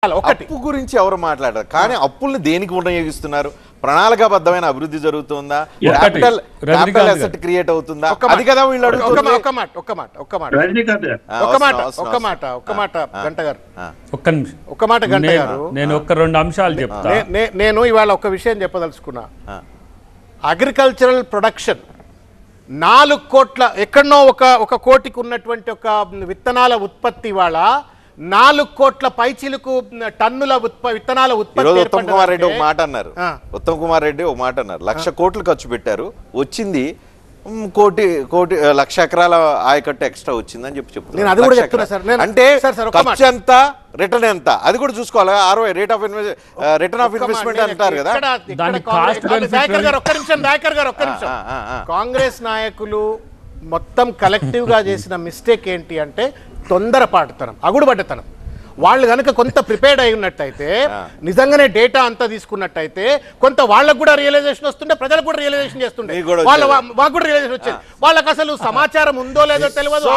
అప్పు గురించి ఎవరు మాట్లాడారు కానీ అప్పుల్ని దేనికి వినియోగిస్తున్నారు ప్రణాళికాబద్ధమైన అభివృద్ధి జరుగుతుందా క్యాపిటల్ అసెట్ క్రియేట్ అవుతుందా అది కదా వీళ్ళు అడుగుతున్నారు నేను ఒక రెండు అంశాలు చెప్తా నేను ఇవాళ ఒక విషయం చెప్పదలుచుకున్నా అగ్రికల్చరల్ ప్రొడక్షన్ 4 కోట్ల ఎక్కడనో ఒక కోటికి ఉన్నటువంటి ఒక విత్తనాల ఉత్పత్తి వాళ్ళ 4 కోట్ల పైచిలకు టన్నుల విత్తనాల ఉత్పత్తి ఉత్తమ్ కుమార్ రెడ్డి ఒక మాట అన్నారు లక్ష కోట్లు ఖర్చు పెట్టారు వచ్చింది కోటి లక్ష ఎకరాల ఆయకట్టు ఎక్స్ట్రా వచ్చిందని చెప్తున్నారు అంటే ఖర్చు ఎంత రిటర్న్ ఎంత అది కూడా చూసుకోవాలి ఆర్ఓఐ రిటర్న్ ఆఫ్ ఇన్వెస్ట్మెంట్ అంటారు కదా కాంగ్రెస్ నాయకులు మొత్తం కలెక్టివ్ గా చేసిన మిస్టేక్ ఏంటి అంటే తొందరపాటుతనం అగుడుబడ్డతనం వాళ్ళు కనుక కొంత ప్రిపేర్డ్ అయి ఉన్నట్టయితే నిజంగానే డేటా అంతా తీసుకున్నట్టయితే కొంత వాళ్ళకు కూడా రియలైజేషన్ వస్తుండే ప్రజలకు కూడా రియలైజేషన్ చేస్తుండే మాకు కూడా రియలైజేషన్ వచ్చేది వాళ్ళకి అసలు సమాచారం ఉందో లేదో తెలియదు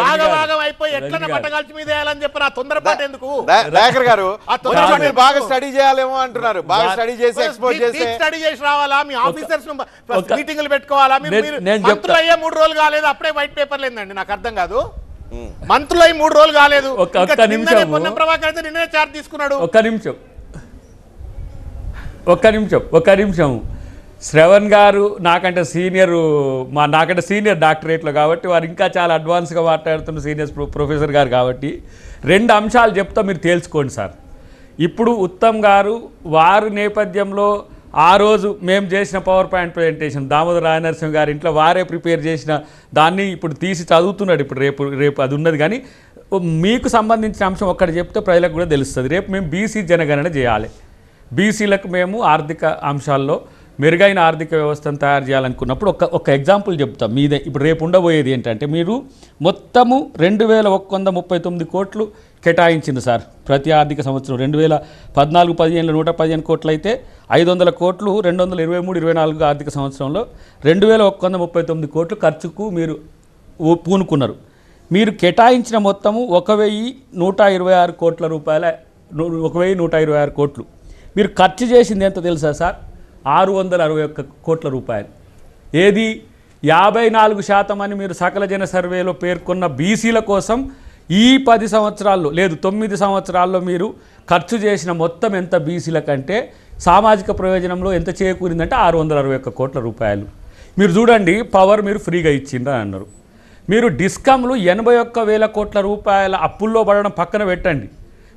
ఆగవాగం అయిపోయి ఎట్లా బట్టగాల్చి మీద వేయాలని చెప్పి నా తొందరపాటు ఎందుకు గారు బాగా స్టడీ చేయాలేమో అంటున్నారు బాగా స్టడీ చేసి ఎక్స్పోజ్ చేసి స్టడీ చేసి రావాలా మీ ఆఫీసర్స్ మీటింగ్లు పెట్టుకోవాలా మంత్రులు అయ్యే 3 రోజులు కాలేదు అప్పుడే వైట్ పేపర్ లేదండి నాకు అర్థం కాదు మంత్రులు 3 రోజులు కాలేదు ప్రభాకర్ అయితే నిన్నే చార్జ్ తీసుకున్నాడు ఒక్క నిమిషం శ్రవణ్ గారు నాకంటే సీనియర్ డాక్టరేట్లో కాబట్టి వారు ఇంకా చాలా అడ్వాన్స్గా మాట్లాడుతున్న సీనియర్ ప్రొఫెసర్ గారు కాబట్టి 2 అంశాలు చెప్తా మీరు తేల్చుకోండి సార్ ఇప్పుడు ఉత్తమ్ గారు వారి నేపథ్యంలో ఆ రోజు మేము చేసిన పవర్ పాయింట్ ప్రజెంటేషన్ దామోదర రాయనరసింహ గారి ఇంట్లో వారే ప్రిపేర్ చేసిన దాన్ని ఇప్పుడు తీసి చదువుతున్నాడు ఇప్పుడు రేపు అది ఉన్నది కానీ మీకు సంబంధించిన అంశం ఒక్కటి చెప్తే ప్రజలకు కూడా తెలుస్తుంది రేపు మేము బీసీ జనగణన చేయాలి బీసీలకు మేము ఆర్థిక అంశాల్లో మెరుగైన ఆర్థిక వ్యవస్థను తయారు చేయాలనుకున్నప్పుడు ఒక ఎగ్జాంపుల్ చెప్తాం మీదే ఇప్పుడు రేపు ఉండబోయేది ఏంటంటే మీరు మొత్తము 2139 కోట్లు కేటాయించింది సార్ ప్రతి ఆర్థిక సంవత్సరం 2014-15లో 115 కోట్లు అయితే 500 కోట్లు 2023-24 ఆర్థిక సంవత్సరంలో 2139 కోట్లు ఖర్చుకు మీరు పూనుకున్నారు మీరు కేటాయించిన మొత్తము 1126 కోట్ల రూపాయల 1126 కోట్లు మీరు ఖర్చు చేసింది ఎంత తెలుసా సార్ 661 కోట్ల రూపాయలు ఏది 54% అని మీరు సకల జన సర్వేలో పేర్కొన్న బీసీల కోసం ఈ 10 సంవత్సరాల్లో లేదు 9 సంవత్సరాల్లో మీరు ఖర్చు చేసిన మొత్తం ఎంత బీసీల కంటే సామాజిక ప్రయోజనంలో ఎంత చేకూరిందంటే 661 కోట్ల రూపాయలు మీరు చూడండి పవర్ మీరు ఫ్రీగా ఇచ్చిండ్రా అన్నారు మీరు డిస్కమ్లు 81,000 కోట్ల రూపాయల అప్పుల్లో పడడం పక్కన పెట్టండి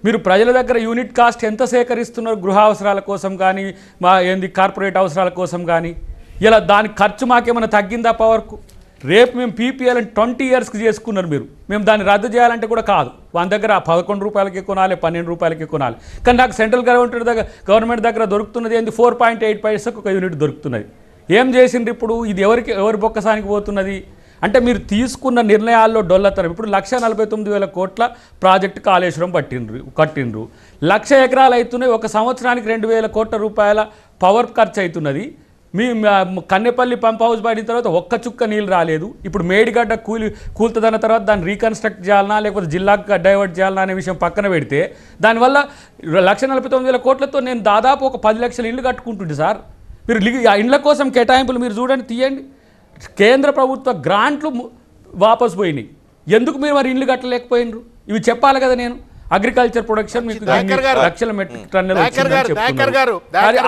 మీరు ప్రజల దగ్గర యూనిట్ కాస్ట్ ఎంత సేకరిస్తున్నారు గృహ అవసరాల కోసం కానీ కార్పొరేట్ అవసరాల కోసం కానీ ఇలా దాని ఖర్చు మాకేమైనా తగ్గిందా పవర్కు రేపు మేము పీపీఎల్ 20 ఇయర్స్కి చేసుకున్నారు మేము దాన్ని రద్దు చేయాలంటే కూడా కాదు వాళ్ళ దగ్గర 11 రూపాయలకి కొనాలి 12 రూపాయలకి కొనాలి కానీ నాకు సెంట్రల్ గవర్నమెంట్ దగ్గర దొరుకుతున్నది ఏంది 4.8 పైసకు ఒక యూనిట్ దొరుకుతున్నది ఏం చేసిండ్రు ఇప్పుడు ఇది ఎవరి బొక్కసానికి పోతున్నది అంటే మీరు తీసుకున్న నిర్ణయాల్లో డొల్లతనం ఇప్పుడు 1,49,000 కోట్ల ప్రాజెక్టు కాళేశ్వరం కట్టిండ్రు 1,00,000 ఎకరాలు అవుతున్నాయి ఒక సంవత్సరానికి 2,000 కోట్ల రూపాయల పవర్ ఖర్చు అవుతున్నది మీ కన్నెపల్లి పంప్ హౌస్ పడిన తర్వాత ఒక్క చుక్క నీళ్ళు రాలేదు ఇప్పుడు మేడిగడ్డ కూలుతుందన్న తర్వాత దాన్ని రీకన్స్ట్రక్ట్ చేయాలన్నా లేకపోతే జిల్లాకు డైవర్ట్ చేయాలన్నా అనే విషయం పక్కన పెడితే దానివల్ల 1,49,000 కోట్లతో నేను దాదాపు ఒక 10 లక్షల ఇళ్ళు కట్టుకుంటుండే సార్ మీరు ఇండ్ల కోసం కేటాయింపులు మీరు చూడండి తీయండి కేంద్ర ప్రభుత్వ గ్రాంట్లు వాపసు పోయినాయి ఎందుకు మీరు మరి ఇండ్లు కట్టలేకపోయినరు ఇవి చెప్పాలి కదా నేను అగ్రికల్చర్ ప్రొడక్షన్ మీకు లక్షల మెట్రిక్ టన్నులు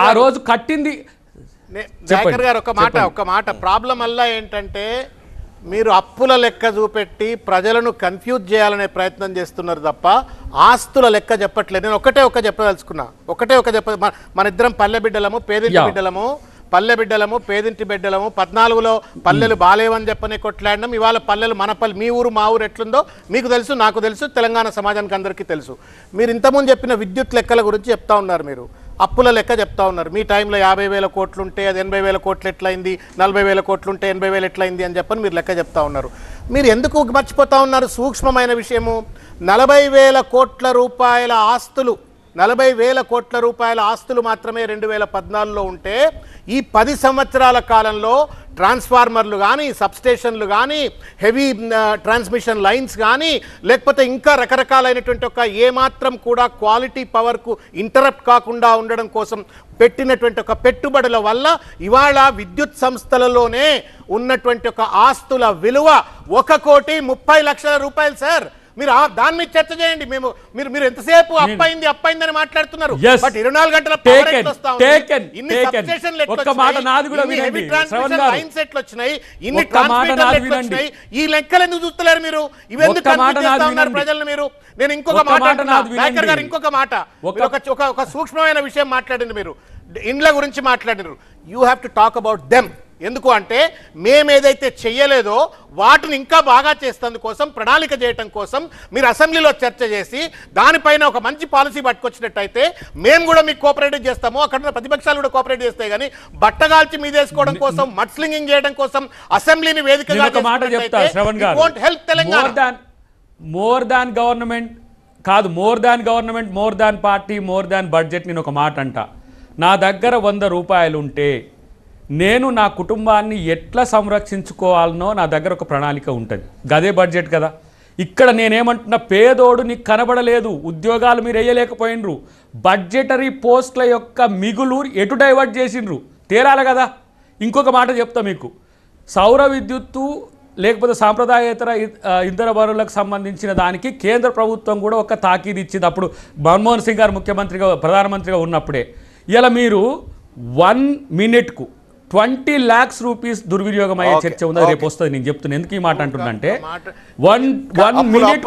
ఆ రోజు కట్టింది దయాకర్ గారు ఒక మాట ప్రాబ్లం వల్ల ఏంటంటే మీరు అప్పుల లెక్క చూపెట్టి ప్రజలను కన్ఫ్యూజ్ చేయాలనే ప్రయత్నం చేస్తున్నారు తప్ప ఆస్తుల లెక్క చెప్పట్లేదు నేను ఒకటే చెప్పదలుచుకున్నా మన ఇద్దరం పల్లె బిడ్డలము పేదింటి బిడ్డలము పల్లె బిడ్డలము పేదింటి బిడ్డలము 14లో పల్లెలు బాలేవని చెప్పని కొట్లాడినాం ఇవాళ పల్లెలు మన పల్లె మీ ఊరు మా ఊరు ఎట్లుందో మీకు తెలుసు నాకు తెలుసు తెలంగాణ సమాజానికి అందరికీ తెలుసు మీరు ఇంతకుముందు చెప్పిన విద్యుత్ లెక్కల గురించి చెప్తా ఉన్నారు మీరు అప్పుల లెక్క చెప్తా ఉన్నారు మీ టైంలో 50,000 కోట్లు ఉంటే అది 80,000 కోట్లు ఎట్లయింది 40,000 కోట్లు ఉంటే 80,000 ఎట్లయింది అని చెప్పని మీరు లెక్క చెప్తా ఉన్నారు మీరు ఎందుకు మర్చిపోతా ఉన్నారు సూక్ష్మమైన విషయము 40,000 కోట్ల రూపాయల ఆస్తులు 40,000 కోట్ల రూపాయల ఆస్తులు మాత్రమే 2014లో ఉంటే ఈ 10 సంవత్సరాల కాలంలో ట్రాన్స్ఫార్మర్లు కానీ, సబ్స్టేషన్లు కానీ, హెవీ ట్రాన్స్మిషన్ లైన్స్ కానీ, లేకపోతే ఇంకా రకరకాలైనటువంటి ఒక ఏమాత్రం కూడా క్వాలిటీ పవర్కు ఇంటరప్ట్ కాకుండా ఉండడం కోసం పెట్టినటువంటి ఒక పెట్టుబడుల వల్ల ఇవాళ విద్యుత్ సంస్థలలోనే ఉన్నటువంటి ఒక ఆస్తుల విలువ 1,30,00,000 రూపాయలు సార్. మీరు దాని మీద చర్చ చేయండి. మీరు ఎంతసేపు అప్పైందని మాట్లాడుతున్నారు. బట్ 24 గంటల పవర్ ఎట్లా వస్తా ఉంది, ఇన్ని సబ్స్టేషన్లు ఎట్లా వచ్చినాయి, హెవీ ట్రాన్స్మిషన్ లైన్స్ ఎట్లా వచ్చినాయి, ఇన్ని ట్రాన్స్మిటర్లు ఎట్లా వచ్చినాయి, ఈ లెక్కలు ఎందుకు చూస్తలేరు మీరు? ఇవెందుకు కన్ఫ్యూజ్ చేస్తా ఉన్నారు ప్రజలను మీరు? నేను ఇంకొక మాట అంటున్నా, దయాకర్ గారు ఇంకొక మాట, ఒక సూక్ష్మమైన విషయం మాట్లాడింది. మీరు ఇండ్ల గురించి మాట్లాడినారు. You have to talk about them. ఎందుకు అంటే మేము ఏదైతే చెయ్యలేదో వాటిని ఇంకా బాగా చేసేందుకోసం, ప్రణాళిక చేయటం కోసం మీరు అసెంబ్లీలో చర్చ చేసి దానిపైన ఒక మంచి పాలసీ పట్టుకొచ్చినట్టయితే మేము కూడా మీకు కోఆపరేట్ చేస్తాము. అక్కడ ప్రతిపక్షాలు కూడా కోఆపరేట్ చేస్తాయి. కానీ బట్టగాల్చి మీదేసుకోవడం కోసం, మడ్స్లింగింగ్ చేయడం కోసం అసెంబ్లీని వేదికగా help Telangana. More than government కాదు, more than government, more than party, more than budget. నేను ఒక మాట అంట, నా దగ్గర 100 రూపాయలు ఉంటే నేను నా కుటుంబాన్ని ఎట్లా సంరక్షించుకోవాలనో నా దగ్గర ఒక ప్రణాళిక ఉంటుంది. గదే బడ్జెట్ కదా. ఇక్కడ నేనేమంటున్నా, పేదోడు నీకు కనబడలేదు, ఉద్యోగాలు మీరు వేయలేకపోయినరు, బడ్జెటరీ పోస్టుల యొక్క మిగులు ఎటు డైవర్ట్ చేసిండ్రు తేరాలి కదా. ఇంకొక మాట చెప్తా మీకు, సౌర విద్యుత్తు లేకపోతే సాంప్రదాయేతర ఇంధన వనరులకు సంబంధించిన దానికి కేంద్ర ప్రభుత్వం కూడా ఒక తాకీదు ఇచ్చింది. అప్పుడు మన్మోహన్ సింగ్ గారు ముఖ్యమంత్రిగా, ప్రధానమంత్రిగా ఉన్నప్పుడే. ఇలా మీరు 1 మినిట్కు 20 lakhs రూపీస్ దుర్వినియోగం అయ్యే చర్చ ఉంది. రేపు వస్తుంది. నేను చెప్తున్నా ఎందుకు ఈ మాట అంటున్నా అంటే 1 మినిట్